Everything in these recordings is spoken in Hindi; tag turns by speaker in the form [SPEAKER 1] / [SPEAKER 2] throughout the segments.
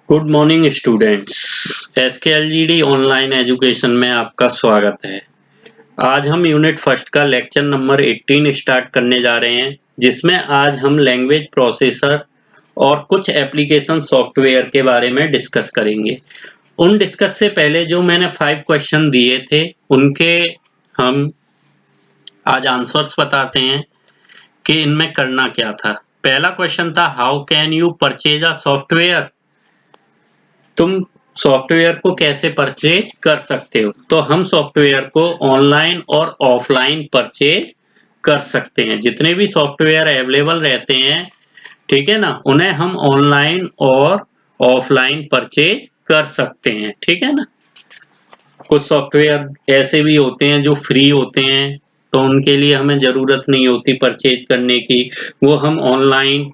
[SPEAKER 1] Good morning students. SKLGD online education में आपका स्वागत है। आज हम यूनिट फर्स्ट का लेक्चर नंबर 18 स्टार्ट करने जा रहे हैं, जिसमें आज हम लैंग्वेज प्रोसेसर और कुछ एप्लीकेशन सॉफ्टवेयर के बारे में डिस्कस करेंगे। उन डिस्कस से पहले जो मैंने 5 क्वेश्चन दिए थे, उनके हम आज आंसर्स बताते हैं कि इनमें करना क्या था। पहला क्वेश्चन था, how can you purchase a software? तुम सॉफ्टवेयर को कैसे परचेज कर सकते हो? तो हम सॉफ्टवेयर को ऑनलाइन और ऑफलाइन परचेज कर सकते हैं। जितने भी सॉफ्टवेयर अवेलेबल रहते हैं, ठीक है ना, उन्हें हम ऑनलाइन और ऑफलाइन परचेज कर सकते हैं, ठीक है ना। कुछ सॉफ्टवेयर ऐसे भी होते हैं जो फ्री होते हैं, तो उनके लिए हमें जरूरत नहीं होती परचेज करने की, वो हम ऑनलाइन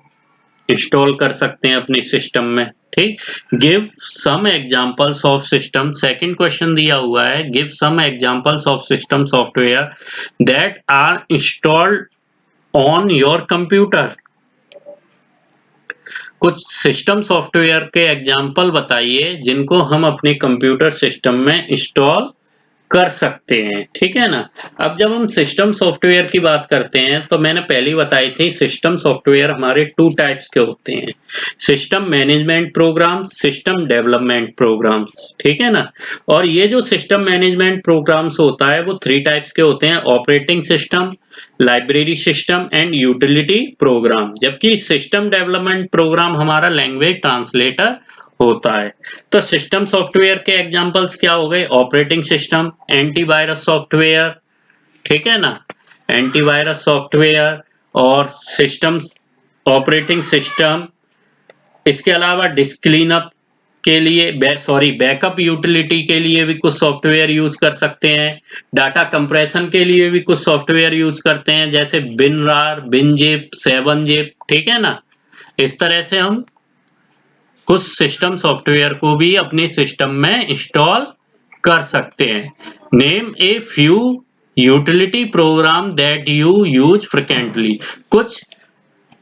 [SPEAKER 1] इंस्टॉल कर सकते हैं अपने सिस्टम में। ठीक। Give some examples of system, second question दिया हुआ है, give some examples of system software that are installed on your computer. कुछ सिस्टम सॉफ्टवेयर के एग्जांपल बताइए जिनको हम अपने कंप्यूटर सिस्टम में इंस्टॉल कर सकते हैं, ठीक है ना। अब जब हम सिस्टम सॉफ्टवेयर की बात करते हैं, तो मैंने पहले बताई थी सिस्टम सॉफ्टवेयर हमारे 2 टाइप्स के होते हैं, system management program, system development programs, ठीक है ना। और ये जो सिस्टम मैनेजमेंट प्रोग्राम्स होता है वो 3 टाइप्स के होते हैं, operating system, library system and utility programme. जबकि सिस्टम डेवलपमेंट प्रोग्राम हमारा लैंग्वेज ट्रांसलेटर होता है। तो सिस्टम सॉफ्टवेयर के एग्जांपल्स क्या हो गए? ऑपरेटिंग सिस्टम, एंटीवायरस सॉफ्टवेयर, ठीक है ना, एंटीवायरस सॉफ्टवेयर और सिस्टम ऑपरेटिंग सिस्टम। इसके अलावा डिस्क क्लीनअप के लिए बैकअप यूटिलिटी के लिए भी कुछ सॉफ्टवेयर यूज कर सकते हैं। डाटा कंप्रेशन के लिए भी कुछ सॉफ्टवेयर यूज करते हैं, जैसे बिनरार, बिनजिप, 7zip, ठीक है ना। इस तरह से हम कुछ सिस्टम सॉफ्टवेयर को भी अपने सिस्टम में इंस्टॉल कर सकते हैं। Name a few utility program that you use frequently. कुछ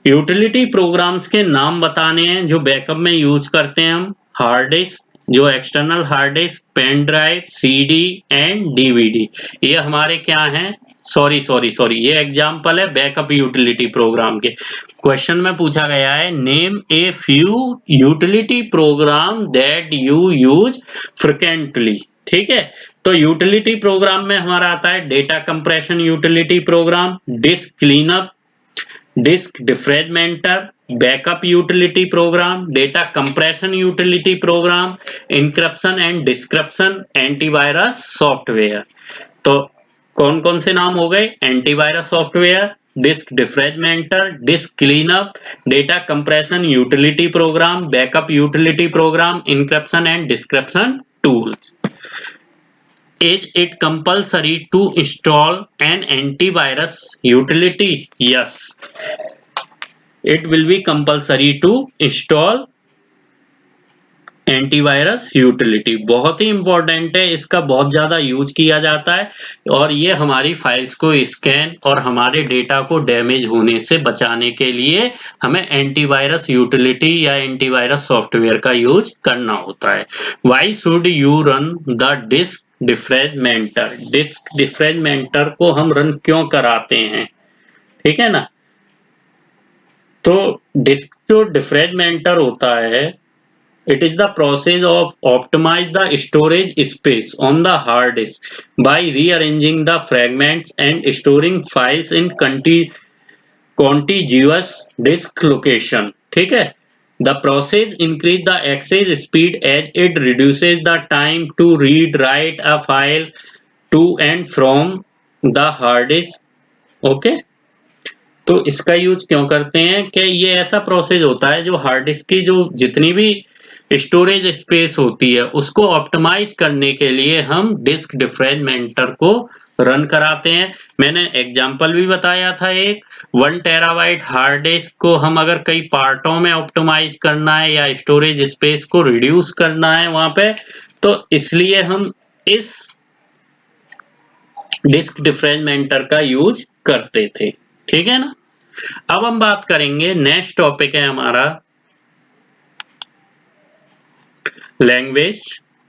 [SPEAKER 1] यूटिलिटी प्रोग्राम्स के नाम बताने हैं जो बैकअप में यूज करते हैं हम। हार्ड डिस्क, जो external hard disk, pen drive, CD and DVD, ये हमारे क्या हैं? सॉरी, ये एग्जांपल है बैकअप यूटिलिटी प्रोग्राम के। क्वेश्चन में पूछा गया है, name a few utility program that you use frequently, ठीक है। तो यूटिलिटी प्रोग्राम में हमारा आता है data compression utility program, disk cleanup, disk defragmenter, backup utility program, data compression utility program, encryption and description, antivirus software. तो कौन कौन से नाम हो गए? Antivirus software, disk defragmenter, disk cleanup, data compression utility program, backup utility program, encryption and description tools. Is it compulsory to install an antivirus utility? Yes, it will be compulsory to install antivirus utility. बहुत ही इंपॉर्टेंट है, इसका बहुत ज्यादा यूज किया जाता है और ये हमारी फाइल्स को स्कैन और हमारे डेटा को डैमेज होने से बचाने के लिए हमें एंटीवायरस यूटिलिटी या एंटीवायरस सॉफ्टवेयर का यूज करना होता है। Why should you run the disc defragmenter? Disc defragmenter को हम रन क्यों कराते हैं, ठीक है ना। तो डिस्क जो डिफ्रेगमेंटर होता है, it is the process of optimize the storage space on the hard disk by rearranging the fragments and storing files in contiguous disk location, ठीक है। The process increase the access speed as it reduces the time to read write a file to and from the hard disk, okay? तो इसका यूज क्यों करते हैं कि ये ऐसा प्रोसेस होता है जो हार्ड डिस्क की जो जितनी भी स्टोरेज स्पेस होती है उसको ऑप्टिमाइज करने के लिए हम डिस्क डिफ्रेगमेंटर को रन कराते हैं। मैंने एग्जांपल भी बताया था, एक 1 टेराबाइट हार्ड डिस्क को हम अगर कई पार्टों में ऑप्टिमाइज करना है या स्टोरेज स्पेस को रिड्यूस करना है वहां पे, तो इसलिए हम इस डिस्क डिफ्रेगमेंटर का यूज करते थे, ठीक है ना। अब हम बात करेंगे, नेक्स्ट टॉपिक है हमारा language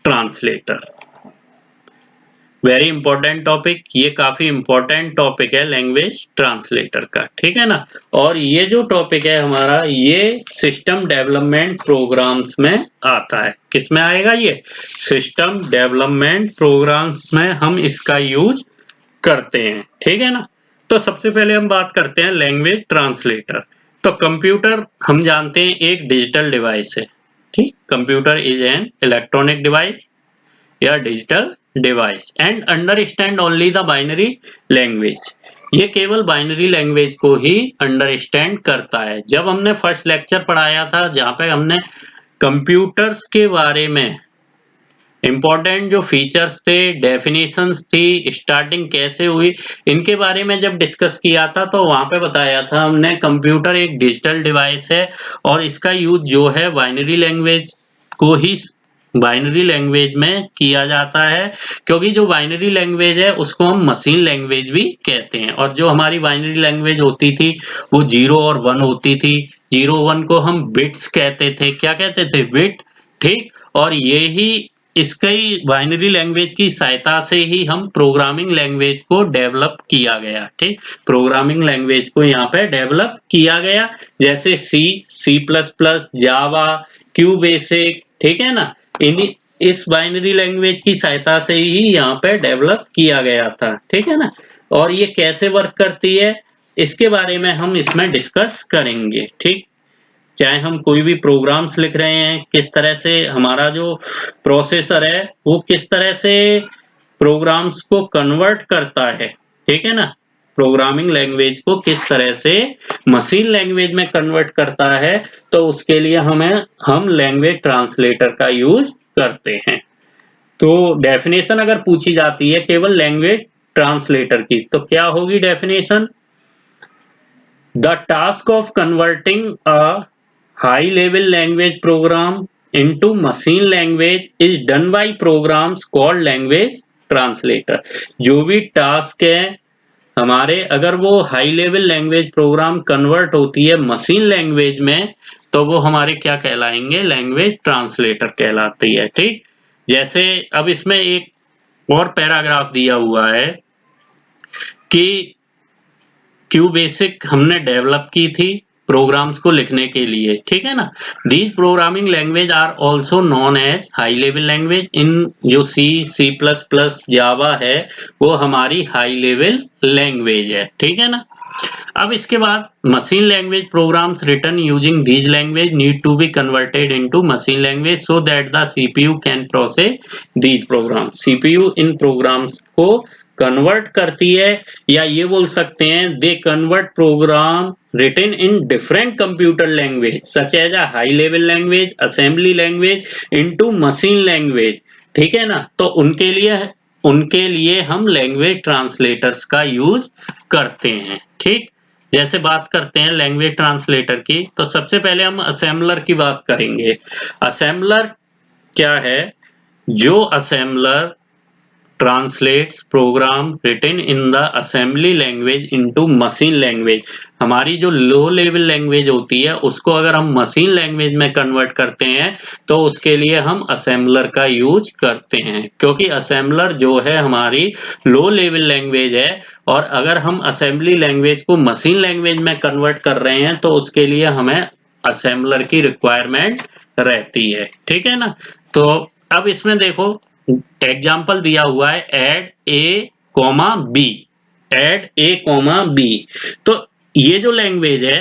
[SPEAKER 1] translator. Very important topic, ये काफी इंपॉर्टेंट टॉपिक है लैंग्वेज ट्रांसलेटर का, ठीक है ना। और ये जो टॉपिक है हमारा, ये सिस्टम डेवलपमेंट प्रोग्राम्स में आता है। किस में आएगा? ये सिस्टम डेवलपमेंट प्रोग्राम्स में हम इसका यूज करते हैं, ठीक है ना। तो सबसे पहले हम बात करते हैं लैंग्वेज ट्रांसलेटर। तो कंप्यूटर हम जानते हैं एक डिजिटल डिवाइस है, ठीक। Computer is an electronic device या digital device and understand only the binary language. ये केवल बाइनरी लैंग्वेज को ही अंडरस्टैंड करता है। जब हमने फर्स्ट लेक्चर पढ़ाया था जहां पे हमने कंप्यूटर्स के बारे में इंपॉर्टेंट जो फीचर्स थे, डेफिनेशंस थी, स्टार्टिंग कैसे हुई, इनके बारे में जब डिस्कस किया था तो वहां पे बताया था हमने कंप्यूटर एक डिजिटल डिवाइस है और इसका यूज जो है बाइनरी लैंग्वेज को ही बाइनरी लैंग्वेज में किया जाता है, क्योंकि जो बाइनरी लैंग्वेज है उसको हम मशीन लैंग्वेज भी कहते हैं। और जो हमारी बाइनरी लैंग्वेज होती थी वो 0 और 1 होती थी। 0 1 को हम बिट्स कहते थे। क्या कहते थे? बिट, ठीक। और यही इसकी बाइनरी लैंग्वेज की सहायता से ही हम प्रोग्रामिंग लैंग्वेज को डेवलप किया गया, ठीक। प्रोग्रामिंग लैंग्वेज को यहाँ पे डेवलप किया गया, जैसे सी, सी प्लस प्लस, जावा, क्यू बेसिक, ठीक है ना। इन्हीं इस बाइनरी लैंग्वेज की सहायता से ही यहाँ पे डेवलप किया गया था, ठीक है ना। और ये कैसे वर्क करती है इसके बारे में हम इसमें डिस्कस करेंगे, ठीक। चाहे हम कोई भी प्रोग्राम्स लिख रहे हैं, किस तरह से हमारा जो प्रोसेसर है वो किस तरह से प्रोग्राम्स को कन्वर्ट करता है, ठीक है ना। प्रोग्रामिंग लैंग्वेज को किस तरह से मशीन लैंग्वेज में कन्वर्ट करता है, तो उसके लिए हम लैंग्वेज ट्रांसलेटर का यूज करते हैं। तो डेफिनेशन अगर पूछी जाती है केवल लैंग्वेज ट्रांसलेटर की, तो क्या होगी definition? The task of converting a high level language program into machine language is done by programs called language translator। जो भी टास्क है हमारे, अगर वो high level language program convert होती है मशीन लैंग्वेज में, तो वो हमारे क्या कहलाएंगे? लैंग्वेज ट्रांसलेटर कहलाती है, ठीक। जैसे अब इसमें एक और पैराग्राफ दिया हुआ है कि क्यू बेसिक हमने डेवलप की थी प्रोग्राम्स को लिखने के लिए, ठीक है ना। These programming language are also known as high level language. इन जो सी, सी प्लस प्लस, जावा है वो हमारी हाई लेवल लैंग्वेज है, ठीक है ना। अब इसके बाद machine language programs written using these language need to be converted into machine language so that the CPU can process these program. CPU इन प्रोग्राम्स को कन्वर्ट करती है, या ये बोल सकते हैं they convert program written in different computer language such as a high level language, assembly language into machine language, ठीक है ना। तो उनके लिए हम लैंग्वेज ट्रांसलेटर्स का यूज करते हैं, ठीक। जैसे बात करते हैं लैंग्वेज ट्रांसलेटर की, तो सबसे पहले हम असेंबलर की बात करेंगे। असेंबलर क्या है? जो assembler translates program written in the assembly language into machine language. हमारी जो लो लेवल लैंग्वेज होती है उसको अगर हम मशीन लैंग्वेज में कन्वर्ट करते हैं तो उसके लिए हम असेंबलर का यूज करते हैं, क्योंकि असेंबलर जो है हमारी लो लेवल लैंग्वेज है। और अगर हम असेंबली लैंग्वेज को मशीन लैंग्वेज में कन्वर्ट कर रहे हैं तो उसके लिए हमें असेंबलर की रिक्वायरमेंट रहती है, ठीक है ना। तो अब इसमें देखो एग्जाम्पल दिया हुआ है एड ए कॉमा बी, एड ए कॉमा बी। तो ये जो लैंग्वेज है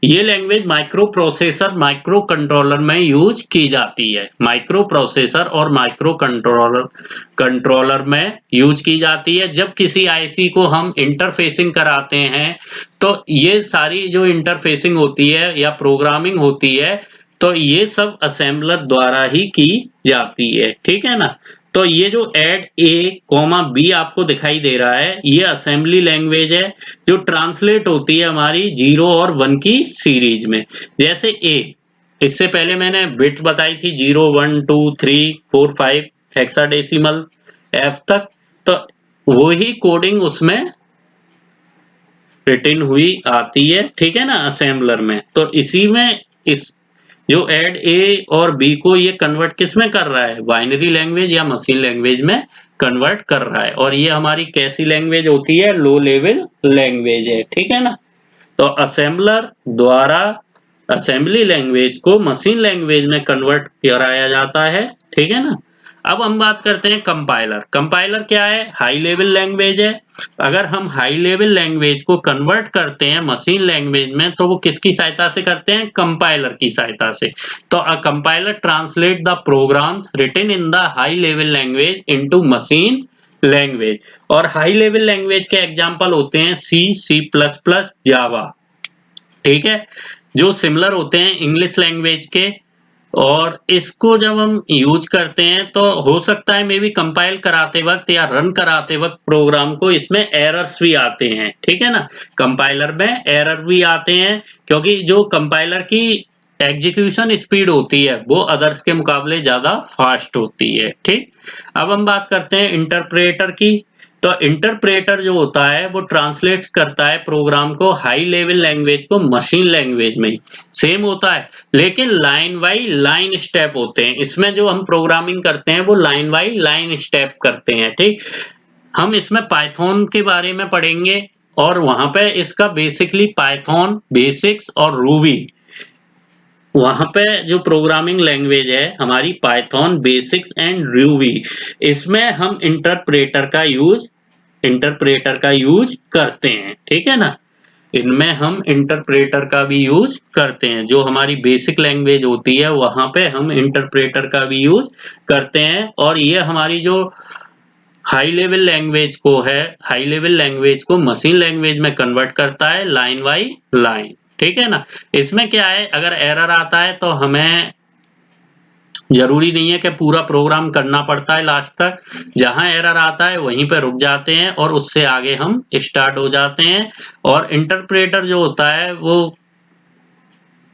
[SPEAKER 1] ये language micro processor micro controller में यूज की जाती है। माइक्रो प्रोसेसर और माइक्रो कंट्रोलर में यूज की जाती है। जब किसी आईसी को हम इंटरफेसिंग कराते हैं तो ये सारी जो इंटरफेसिंग होती है या प्रोग्रामिंग होती है तो ये सब असेंबलर द्वारा ही की जाती है, ठीक है ना। तो ये जो एड ए कॉमा बी आपको दिखाई दे रहा है ये असेंबली लैंग्वेज है जो ट्रांसलेट होती है हमारी 0 और 1 की सीरीज में। जैसे ए, इससे पहले मैंने बिट्स बताई थी 0 1 2 3 4 5 हेक्साडेसिमल एफ तक, तो वो ही कोडिंग उसमें रिटन हुई आती है, ठीक है ना, असेंबलर में। तो इसी में जो ऐड ए और बी को ये कन्वर्ट किस में कर रहा है, बाइनरी लैंग्वेज या मशीन लैंग्वेज में कन्वर्ट कर रहा है। और ये हमारी कैसी लैंग्वेज होती है, लो लेवल लैंग्वेज है, ठीक है ना। तो असेंबलर द्वारा असेंबली लैंग्वेज को मशीन लैंग्वेज में कन्वर्ट कराया जाता है, ठीक है ना। अब हम बात करते हैं कंपाइलर। कंपाइलर क्या है, हाई लेवल लैंग्वेज है। अगर हम हाई लेवल लैंग्वेज को कन्वर्ट करते हैं मशीन लैंग्वेज में तो वो किसकी सहायता से करते हैं, कंपाइलर की सहायता से। तो a compiler translate the programs written in the high level language into machine language. और हाई लेवल लैंग्वेज के एग्जांपल होते हैं सी, सी प्लस प्लस, जावा, ठीक है, जो सिमिलर होते हैं इंग्लिश लैंग्वेज के। और इसको जब हम यूज करते हैं तो हो सकता है मे बी कंपाइल कराते वक्त या रन कराते वक्त प्रोग्राम को इसमें एरर्स भी आते हैं, ठीक है ना। कंपाइलर में एरर भी आते हैं क्योंकि जो कंपाइलर की एग्जीक्यूशन स्पीड होती है वो अदर्स के मुकाबले ज्यादा फास्ट होती है, ठीक। अब हम बात करते हैं इंटरप्रेटर की। तो इंटरप्रेटर जो होता है वो ट्रांसलेट्स करता है प्रोग्राम को हाई लेवल लैंग्वेज को मशीन लैंग्वेज में ही। सेम होता है लेकिन लाइन बाई लाइन स्टेप होते हैं इसमें। जो हम प्रोग्रामिंग करते हैं वो लाइन बाई लाइन स्टेप करते हैं, ठीक। हम इसमें पाइथन के बारे में पढ़ेंगे और वहां पे इसका बेसिकली पाइथन बेसिक्स और रूबी, वहां पे जो प्रोग्रामिंग लैंग्वेज है हमारी पाइथन बेसिक्स एंड रूबी, इसमें हम इंटरप्रेटर का यूज करते हैं, ठीक है ना। इनमें हम इंटरप्रेटर का भी यूज करते हैं। जो हमारी बेसिक लैंग्वेज होती है वहां पे हम इंटरप्रेटर का भी यूज करते हैं। और ये हमारी जो हाई लेवल लैंग्वेज को है, हाई लेवल लैंग्वेज को मशीन लैंग्वेज में कन्वर्ट करता है लाइन बाई लाइन, ठीक है ना। इसमें क्या है, अगर एरर आता है तो हमें जरूरी नहीं है कि पूरा प्रोग्राम करना पड़ता है लास्ट तक। जहां एरर आता है वहीं पे रुक जाते हैं और उससे आगे हम स्टार्ट हो जाते हैं। और इंटरप्रेटर जो होता है वो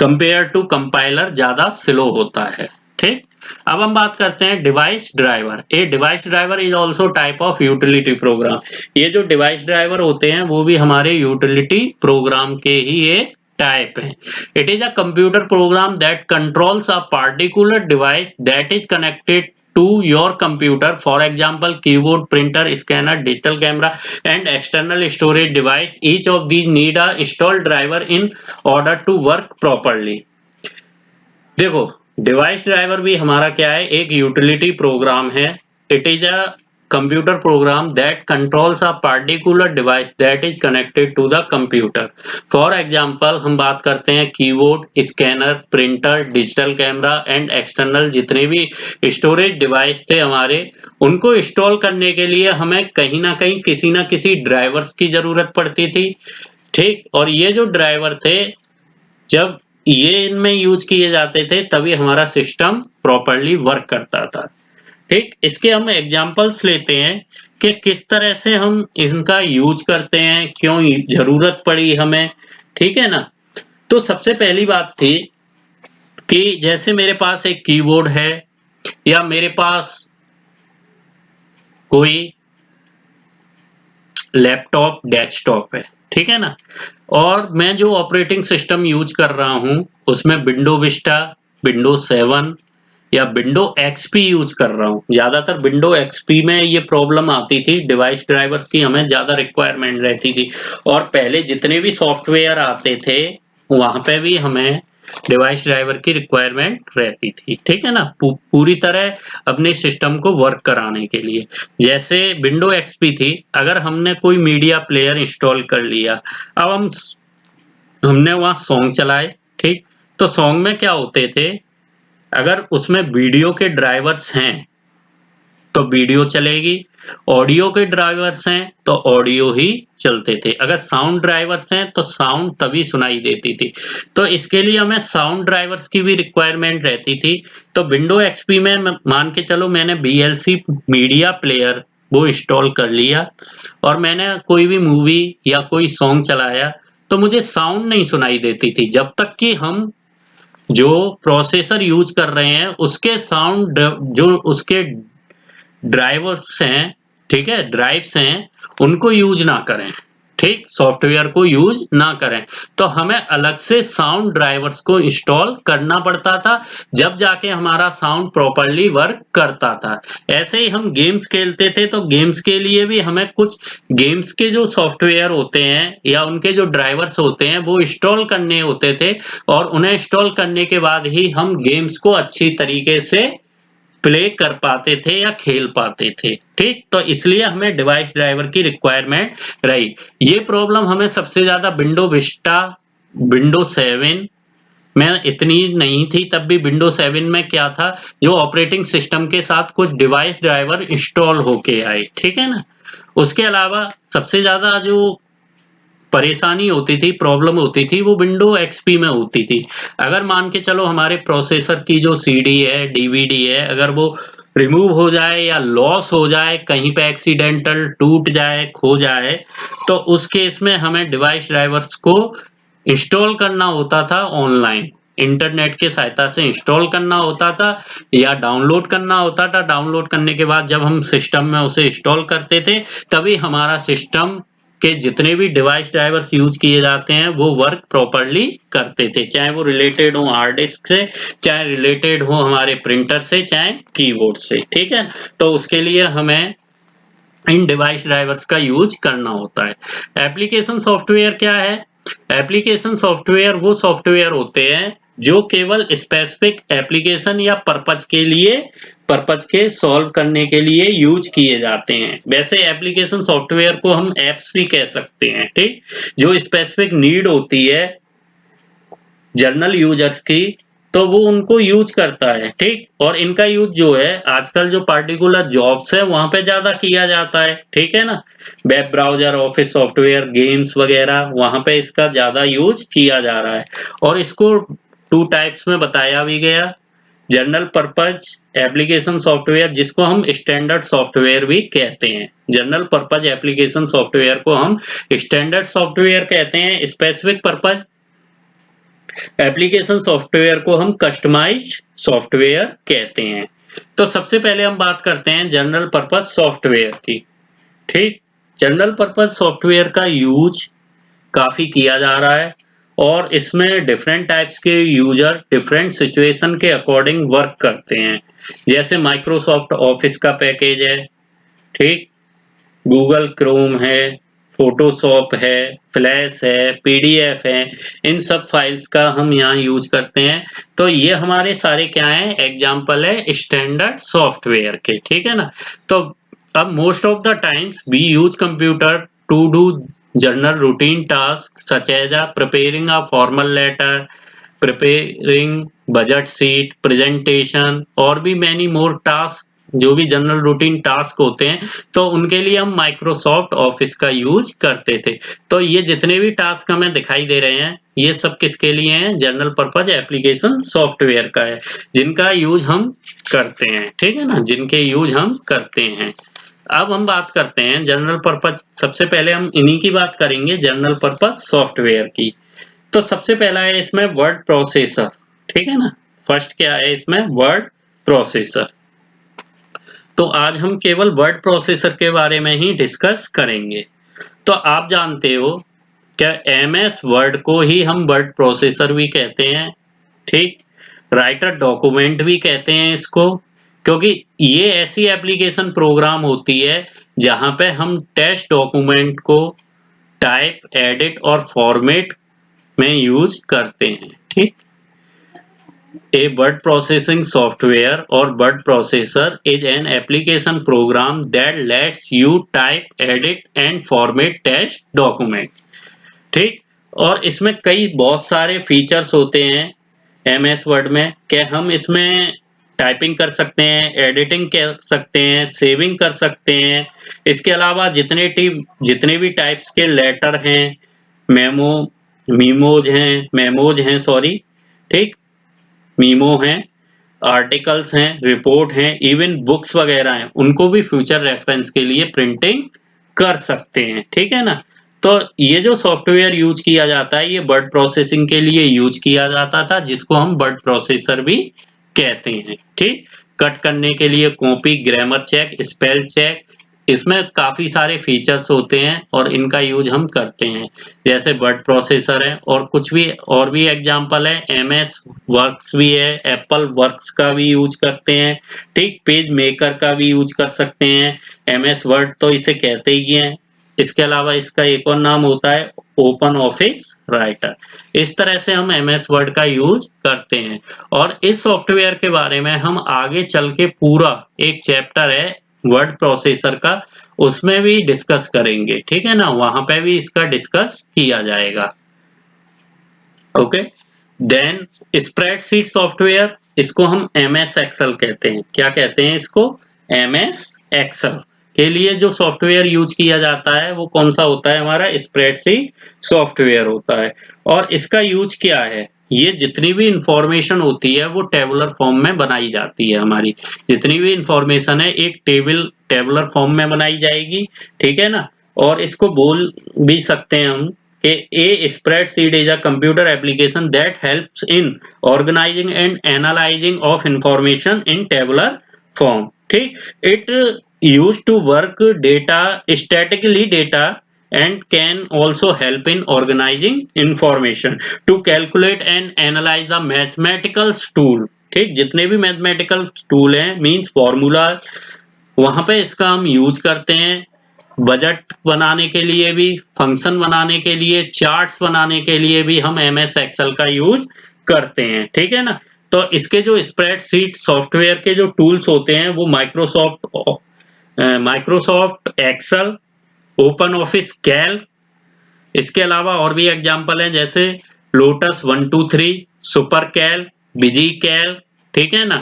[SPEAKER 1] कंपेयर टू कंपाइलर ज्यादा स्लो होता है, ठीक। अब हम बात करते हैं device driver. A device driver is also type of utility programme. ये जो डिवाइस ड्राइवर होते हैं वो भी हमारे यूटिलिटी प्रोग्राम के ही एक टाइप है। It is a computer program that controls a particular device that is connected to your computer, for example keyboard, printer, scanner, digital camera and external storage device. Each of these need a installed driver in order to work properly. देखो, डिवाइस ड्राइवर भी हमारा क्या है, एक यूटिलिटी प्रोग्राम है। It is a computer program that controls a particular device that is connected to the computer. For example हम बात करते हैं keyboard, scanner, printer, digital camera and external जितने भी स्टोरेज डिवाइस थे हमारे, उनको इंस्टॉल करने के लिए हमें कहीं ना कहीं किसी ना किसी ड्राइवर्स की जरूरत पड़ती थी, ठीक। और ये जो ड्राइवर थे जब ये इनमें यूज किए जाते थे तभी हमारा सिस्टम प्रॉपर्ली वर्क करता था, ठीक। इसके हम एग्जांपल्स लेते हैं कि किस तरह से हम इनका यूज करते हैं, क्यों जरूरत पड़ी हमें, ठीक है ना। तो सबसे पहली बात थी कि जैसे मेरे पास एक कीबोर्ड है या मेरे पास कोई लैपटॉप डेस्कटॉप है, ठीक है ना। और मैं जो ऑपरेटिंग सिस्टम यूज कर रहा हूं उसमें विंडो विस्टा, विंडो 7 या विंडो एक्सपी यूज कर रहा हूं। ज्यादातर विंडो एक्सपी में ये प्रॉब्लम आती थी, डिवाइस ड्राइवर्स की हमें ज्यादा रिक्वायरमेंट रहती थी। और पहले जितने भी सॉफ्टवेयर आते थे वहां पे भी हमें डिवाइस ड्राइवर की रिक्वायरमेंट रहती थी, ठीक है ना, पूरी तरह अपने सिस्टम को वर्क कराने के लिए। जैसे विंडो एक्सपी थी, अगर हमने कोई मीडिया प्लेयर इंस्टॉल कर लिया, अब हमने वहां सॉन्ग चलाए, ठीक। तो सॉन्ग में क्या होते थे, अगर उसमें वीडियो के ड्राइवर्स हैं तो वीडियो चलेगी, ऑडियो के ड्राइवर्स हैं तो ऑडियो ही चलते थे, अगर साउंड ड्राइवर्स हैं तो साउंड तभी सुनाई देती थी। तो इसके लिए हमें साउंड ड्राइवर्स की भी रिक्वायरमेंट रहती थी। तो विंडो एक्सपी में मान के चलो मैंने VLC मीडिया प्लेयर वो इंस्टॉल कर लिया और मैंने कोई भी मूवी या कोई सॉन्ग चलाया तो मुझे साउंड नहीं सुनाई देती थी जब तक कि हम जो प्रोसेसर यूज कर रहे हैं उसके साउंड जो उसके ड्राइवर्स हैं, ठीक है, ड्राइव्स हैं, उनको यूज ना करें, ठीक, सॉफ्टवेयर को यूज ना करें। तो हमें अलग से साउंड ड्राइवर्स को इंस्टॉल करना पड़ता था, जब जाके हमारा साउंड प्रॉपर्ली वर्क करता था। ऐसे ही हम गेम्स खेलते थे, तो गेम्स के लिए भी हमें कुछ गेम्स के जो सॉफ्टवेयर होते हैं या उनके जो ड्राइवर्स होते हैं वो इंस्टॉल करने होते थे, और उन्हें इंस्टॉल करने के बाद ही हम गेम्स को अच्छी तरीके से प्ले कर पाते थे या खेल पाते थे। ठीक, तो इसलिए हमें डिवाइस ड्राइवर की रिक्वायरमेंट रही। ये प्रॉब्लम हमें सबसे ज्यादा विंडो विस्टा, विंडो 7 में इतनी नहीं थी। तब भी विंडो 7 में क्या था, जो ऑपरेटिंग सिस्टम के साथ कुछ डिवाइस ड्राइवर इंस्टॉल होके आए, ठीक है ना। उसके अलावा सबसे ज्यादा जो परेशानी होती थी, प्रॉब्लम होती थी, वो विंडो एक्सपी में होती थी। अगर मान के चलो हमारे प्रोसेसर की जो सीडी है, डीवीडी है, अगर वो रिमूव हो जाए या लॉस हो जाए, कहीं पे एक्सीडेंटल टूट जाए, खो जाए, तो उस केस में हमें डिवाइस ड्राइवर्स को इंस्टॉल करना होता था ऑनलाइन। इंटरनेट की सहायता से इंस्टॉल करना होता था या डाउनलोड करना होता था। डाउनलोड करने के बाद जब हम सिस्टम में उसे इंस्टॉल करते थे, तभी हमारा सिस्टम के जितने भी डिवाइस ड्राइवर्स यूज किए जाते हैं वो वर्क प्रॉपर्ली करते थे, चाहे वो रिलेटेड हो हार्ड डिस्क से, चाहे रिलेटेड हो हमारे प्रिंटर से, चाहे कीबोर्ड से। ठीक है, तो उसके लिए हमें इन डिवाइस ड्राइवर्स का यूज करना होता है। एप्लीकेशन सॉफ्टवेयर क्या है? एप्लीकेशन सॉफ्टवेयर वो सॉफ्टवेयर होते हैं जो केवल स्पेसिफिक एप्लीकेशन या पर्पज के सॉल्व करने के लिए यूज किए जाते हैं। वैसे एप्लीकेशन सॉफ्टवेयर को हम एप्स भी कह सकते हैं, ठीक, जो स्पेसिफिक नीड होती है जनरल यूजर्स की, तो वो उनको यूज करता है। ठीक, और इनका यूज जो है आजकल जो पार्टिकुलर जॉब्स है वहां पे ज्यादा किया जाता है। ठीक है ना, web browser, office software, games वगैरह, वहां पे इसका ज्यादा यूज किया जा रहा है। और इसको टू टाइप्स में बताया भी गया। जनरल पर्पज एप्लीकेशन सॉफ्टवेयर, जिसको हम स्टैंडर्ड सॉफ्टवेयर भी कहते हैं। जनरल पर्पज एप्लीकेशन सॉफ्टवेयर को हम स्टैंडर्ड सॉफ्टवेयर कहते हैं। स्पेसिफिक पर्पज एप्लीकेशन सॉफ्टवेयर को हम कस्टमाइज्ड सॉफ्टवेयर कहते हैं। तो सबसे पहले हम बात करते हैं जनरल पर्पज सॉफ्टवेयर की। ठीक, जनरल पर्पज सॉफ्टवेयर का यूज काफी किया जा रहा है, और इसमें डिफरेंट टाइप्स के यूजर डिफरेंट सिचुएशन के अकॉर्डिंग वर्क करते हैं। जैसे माइक्रोसॉफ्ट ऑफिस का पैकेज है, ठीक, गूगल क्रोम है, फोटोशॉप है, फ्लैश है, पीडीएफ है, इन सब फाइल्स का हम यहाँ यूज करते हैं। तो ये हमारे सारे क्या हैं, एग्जाम्पल है स्टैंडर्ड सॉफ्टवेयर के। ठीक है ना। तो अब most of the times we use computer to do general routine task such as preparing a formal letter, preparing budget sheet, presentation और भी मैनी मोर टास्क, जो भी जनरल रूटीन टास्क होते हैं, तो उनके लिए हम माइक्रोसॉफ्ट ऑफिस का यूज करते थे। तो ये जितने भी टास्क हमें दिखाई दे रहे हैं, ये सब किसके लिए हैं? जनरल पर्पज एप्लीकेशन सॉफ्टवेयर का है, जिनका यूज हम करते हैं। ठीक है ना, जिनके यूज हम करते हैं। अब हम बात करते हैं जनरल पर्पज। सबसे पहले हम इन्हीं की बात करेंगे, जनरल पर्पज सॉफ्टवेयर की। तो सबसे पहला है इसमें वर्ड प्रोसेसर। ठीक है ना, फर्स्ट क्या है इसमें? Word processor. तो आज हम केवल वर्ड प्रोसेसर के बारे में ही डिस्कस करेंगे। तो आप जानते हो क्या एमएस वर्ड को ही हम वर्ड प्रोसेसर भी कहते हैं। ठीक, राइटर डॉक्यूमेंट भी कहते हैं इसको, क्योंकि ये ऐसी एप्लीकेशन प्रोग्राम होती है जहां पे हम टेक्स्ट डॉक्यूमेंट को टाइप, एडिट और फॉर्मेट में यूज करते हैं। ठीक, A word processing software or word processor is an application program that lets you type, edit and format text document. ठीक, और इसमें कई बहुत सारे फीचर्स होते हैं एमएस वर्ड में, कि हम इसमें टाइपिंग कर सकते हैं, एडिटिंग कर सकते हैं, सेविंग कर सकते हैं। इसके अलावा जितने भी टाइप्स के लेटर हैं, मेमो मेमोज हैं सॉरी, ठीक, मीमो हैं, आर्टिकल्स हैं, रिपोर्ट हैं, इवन बुक्स वगैरह हैं, उनको भी फ्यूचर रेफरेंस के लिए प्रिंटिंग कर सकते हैं। ठीक है ना। तो ये जो सॉफ्टवेयर यूज किया जाता है, ये वर्ड प्रोसेसिंग के लिए यूज किया जाता था, जिसको हम वर्ड प्रोसेसर भी कहते हैं। ठीक, कट करने के लिए copy, grammar check, spell check, इसमें काफ़ी सारे फीचर्स होते हैं और इनका यूज़ हम करते हैं। जैसे वर्ड प्रोसेसर है और कुछ भी और भी एग्ज़ाम्पल है, एमएस वर्क्स भी है, एप्पल वर्क्स का भी यूज़ करते हैं, ठीक? पेज मेकर का भी यूज़ कर सकते हैं, एमएस वर्ड तो इसे कहते ही हैं। इसके अलावा इसका एक और नाम होता है ओपन ऑफिस राइटर। इस तरह से हम एमएस वर्ड का यूज़ करते हैं और इस सॉफ्टवेयर के बारे में हम आगे चल के पूरा एक चैप्टर है वर्ड प्रोसेसर का, उसमें भी डिस्कस करेंगे, ठीक है ना? वहाँ पे भी इसका डिस्कस किया जाएगा। ओके, देन स्प्रेडशीट सॉफ्टवेयर, इसको हम एमएस एक्सेल कहते हैं। क्या कहते हैं इसको? एमएस एक्सेल के लिए जो सॉफ्टवेयर यूज किया जाता है वो कौन सा होता है? हमारा स्प्रेडशीट सॉफ्टवेयर होता है। और इसका यूज क्या है? ये जितनी भी इंफॉर्मेशन होती है वो टेबुलर फॉर्म में बनाई जाती है। हमारी जितनी भी इंफॉर्मेशन है एक टेबुलर फॉर्म में बनाई जाएगी, ठीक है ना? और इसको बोल भी सकते हैं हम कि a spreadsheet is a computer application that helps in organizing and analyzing of information in tabular form, ठीक? It used to work data statically data and can also help in organizing information to calculate and analyze the mathematical tool, ठीक? जितने भी मैथमेटिकल टूल हैं मीन्स फॉर्मूला, वहां पे इसका हम यूज करते हैं। बजट बनाने के लिए भी, फंक्शन बनाने के लिए, चार्ट्स बनाने के लिए भी हम एमएस एक्सेल का यूज करते हैं, ठीक है ना? तो इसके जो स्प्रेडशीट सॉफ्टवेयर के जो टूल्स होते हैं वो Microsoft Excel, Open Office Calc, इसके अलावा और भी एग्जांपल हैं जैसे Lotus 123, Super Calc, Busy Calc, ठीक है ना?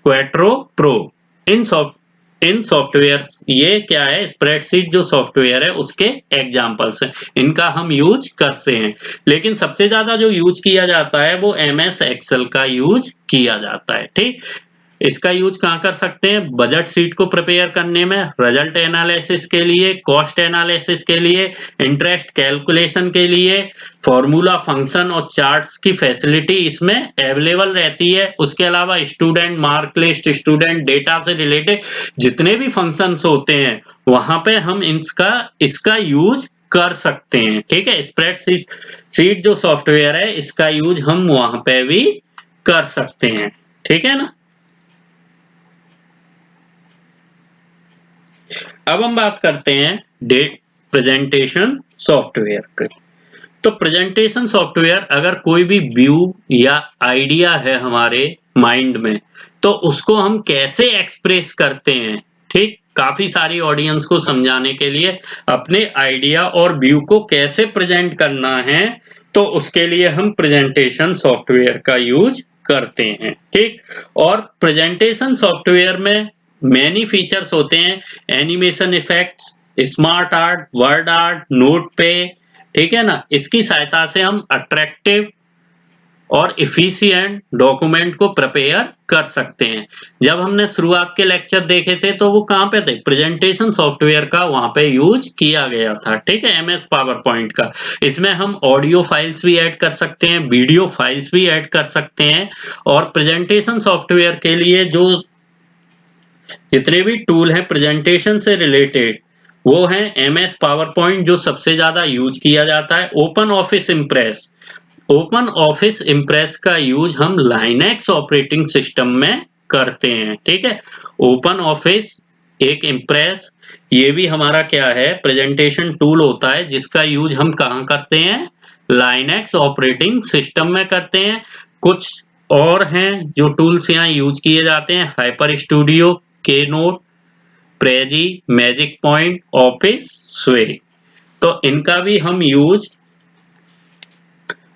[SPEAKER 1] Quattro Pro. इन सॉफ्ट इन सॉफ्टवेयर्स, ये क्या है? स्प्रेडशीट जो सॉफ्टवेयर है उसके एग्जांपल्स हैं, इनका हम यूज करते हैं। लेकिन सबसे ज्यादा जो यूज किया जाता है वो एमएस एक्सेल का यूज किया जाता है, ठीक? इसका यूज कहाँ कर सकते हैं? बजट शीट को प्रिपेयर करने में, रिजल्ट एनालिसिस के लिए, कॉस्ट एनालिसिस के लिए, इंटरेस्ट कैलकुलेशन के लिए, फॉर्मूला, फंक्शन और चार्ट्स की फैसिलिटी इसमें अवेलेबल रहती है। उसके अलावा student mark list, student data से रिलेटेड जितने भी फंक्शंस होते हैं वहां पे हम इसका यूज कर सकते हैं, ठीक है? स्प्रेडशीट जो सॉफ्टवेयर है इसका यूज हम वहां पे भी कर सकते हैं, ठीक है ना? अब हम बात करते हैं डेट प्रेजेंटेशन सॉफ्टवेयर की। तो प्रेजेंटेशन सॉफ्टवेयर, अगर कोई भी व्यू या आइडिया है हमारे माइंड में तो उसको हम कैसे एक्सप्रेस करते हैं, ठीक? काफी सारी ऑडियंस को समझाने के लिए अपने आइडिया और व्यू को कैसे प्रेजेंट करना है तो उसके लिए हम प्रेजेंटेशन सॉफ्टवेयर का यूज करते हैं, ठीक? और प्रेजेंटेशन सॉफ्टवेयर में मैनी फीचर्स होते हैं, animation effects, smart art, word art, note पे, ठीक है ना? इसकी सहायता से हम अट्रैक्टिव और एफिशिएंट डॉक्यूमेंट को प्रिपेयर कर सकते हैं। जब हमने शुरुआत के लेक्चर देखे थे तो वो कहाँ पे थे? प्रेजेंटेशन सॉफ्टवेयर का वहां पे यूज किया गया था, ठीक है? एमएस पावर पॉइंट का। इसमें हम ऑडियो फाइल्स भी ऐड कर सकते हैं, वीडियो फाइल्स भी ऐड कर सकते हैं। और प्रेजेंटेशन सॉफ्टवेयर के लिए जो जितने भी टूल हैं प्रेजेंटेशन से रिलेटेड वो हैं एमएस पावर पॉइंट जो सबसे ज्यादा यूज किया जाता है, open office impress. Open office impress का यूज हम लाइनेक्स ऑपरेटिंग सिस्टम में करते हैं, ठीक है? ओपन ऑफिस एक इम्प्रेस, ये भी हमारा क्या है? प्रेजेंटेशन टूल होता है जिसका यूज हम कहाँ करते हैं? लाइनेक्स ऑपरेटिंग सिस्टम में करते हैं। कुछ और हैं जो टूल्स यहाँ यूज किए जाते हैं, हाइपर स्टूडियो, के note, Prezi, magic point, office स्वे। तो इनका भी हम यूज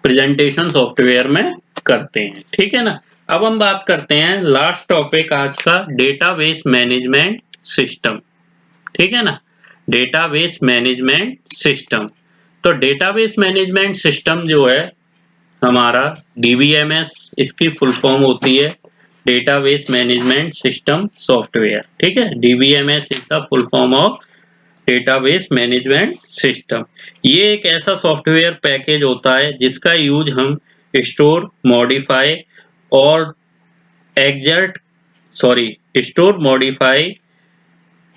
[SPEAKER 1] प्रेजेंटेशन सॉफ्टवेयर में करते हैं, ठीक है ना? अब हम बात करते हैं लास्ट टॉपिक आज का, डेटाबेस मैनेजमेंट सिस्टम, ठीक है ना? Database management system. तो डेटाबेस मैनेजमेंट सिस्टम जो है हमारा डीबीएमएस, इसकी फुल फॉर्म होती है डेटाबेस मैनेजमेंट सिस्टम सॉफ्टवेयर, ठीक है? DBMS is the full form of database management system. ये एक ऐसा सॉफ्टवेयर पैकेज होता है जिसका यूज हम स्टोर, मॉडिफाई और एग्जर्ट स्टोर, मॉडिफाई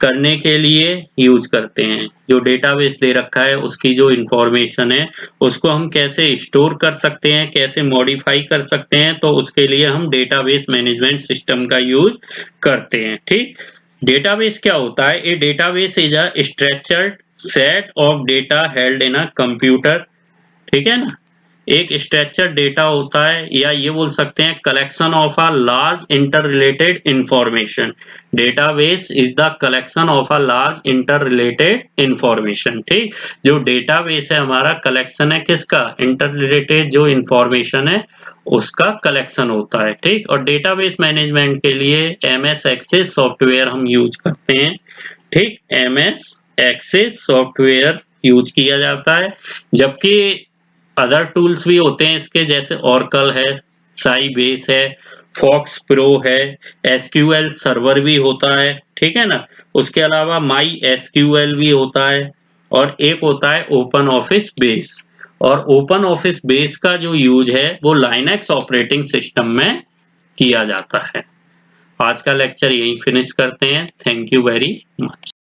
[SPEAKER 1] करने के लिए यूज करते हैं। जो डेटाबेस दे रखा है उसकी जो इंफॉर्मेशन है उसको हम कैसे स्टोर कर सकते हैं, कैसे मॉडिफाई कर सकते हैं, तो उसके लिए हम डेटाबेस मैनेजमेंट सिस्टम का यूज करते हैं। ठीक, डेटाबेस क्या होता है? A database is a structured set of data held in a computer. ठीक है ना, एक स्ट्रक्चर डेटा होता है, या ये बोल सकते हैं collection of a large inter related information. Database is the collection of a large inter related information. ठीक, जो डेटाबेस है हमारा कलेक्शन है किसका? इंटर रिलेटेड जो इंफॉर्मेशन है उसका कलेक्शन होता है। ठीक, और डेटाबेस मैनेजमेंट के लिए एमएस एक्सेस सॉफ्टवेयर हम यूज करते हैं। ठीक, एमएस एक्सेस सॉफ्टवेयर यूज किया जाता है, जबकि अदर टूल्स भी होते हैं इसके, जैसे ऑरकल है, साइबेस है, फॉक्स प्रो है, एसक्यूएल सर्वर भी होता है। ठीक है ना, उसके अलावा माई एसक्यूएल भी होता है, और एक होता है ओपन ऑफिस बेस। और ओपन ऑफिस बेस का जो यूज है वो लाइनक्स ऑपरेटिंग सिस्टम में किया जाता है। आज का लेक्चर यहीं फिनिश करते हैं। Thank you very much.